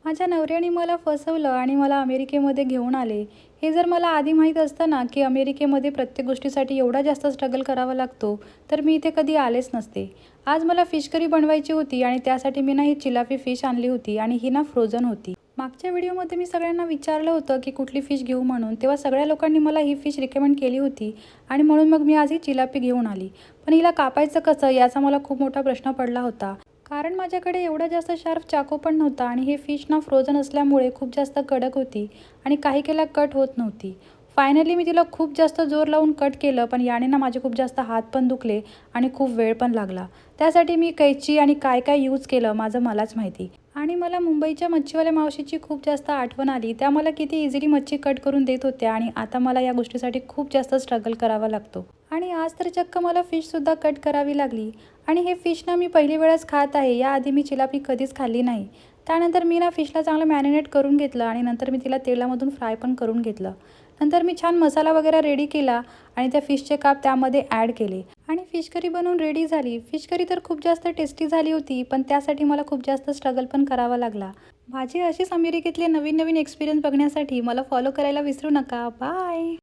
माझ्या नवऱ्याने मला फसवलं आणि मला अमेरिकेमध्ये घेऊन आले. हे जर मला आधी माहीत असतं ना, की अमेरिकेमध्ये प्रत्येक गोष्टीसाठी एवढा जास्त स्ट्रगल करावा लागतो, तर मी इथे कधी आलेच नसते. आज मला फिश करी बनवायची होती आणि त्यासाठी मी ना ही चिलापी फिश आणली होती आणि ही ना फ्रोझन होती. मागच्या व्हिडिओमध्ये मी सगळ्यांना विचारलं होतं, की कुठली फिश घेऊ म्हणून. तेव्हा सगळ्या लोकांनी मला ही फिश रिकमेंड केली होती आणि म्हणून मग मी आज ही चिलापी घेऊन आली. पण हिला कापायचं कसं याचा मला खूप मोठा प्रश्न पडला होता. कारण माझ्याकडे एवढा जास्त शार्प चाकू पण नव्हता आणि हे फिश ना फ्रोझन असल्यामुळे खूप जास्त कडक होती आणि काही केल्या कट होत नव्हती. फायनली मी तिला खूप जास्त जोर लावून कट केलं, पण याने ना माझे खूप जास्त हात पण दुखले आणि खूप वेळ पण लागला. त्यासाठी मी कैची आणि काय काय यूज केलं माझं मलाच माहिती. आणि मला मुंबईच्या मच्छीवाल्या मावशीची खूप जास्त आठवण आली. त्या मला किती इझिली मच्छी कट करून देत होत्या आणि आता मला या गोष्टीसाठी खूप जास्त स्ट्रगल करावा लागतो. आणि आज तर चक्क मला फिशसुद्धा कट करावी लागली. आणि हे फिश ना मी पहिली वेळच खात आहे. याआधी मी चिलापी कधीच खाल्ली नाही. त्यानंतर मी ना फिशला चांगलं मॅरिनेट करून घेतलं आणि नंतर मी तिला तेलामधून फ्राय पण करून घेतलं. नंतर मी छान मसाला वगैरे रेडी केला आणि त्या फिशचे काप त्यामध्ये ॲड केले आणि फिश करी बनवून रेडी झाली. फिश करी तर खूप जास्त टेस्टी झाली होती, पण त्यासाठी मला खूप जास्त स्ट्रगल पण करावा लागला. माझी अशीच अमेरिकेतले नवीन नवीन एक्सपिरियन्स बघण्यासाठी मला फॉलो करायला विसरू नका. बाय.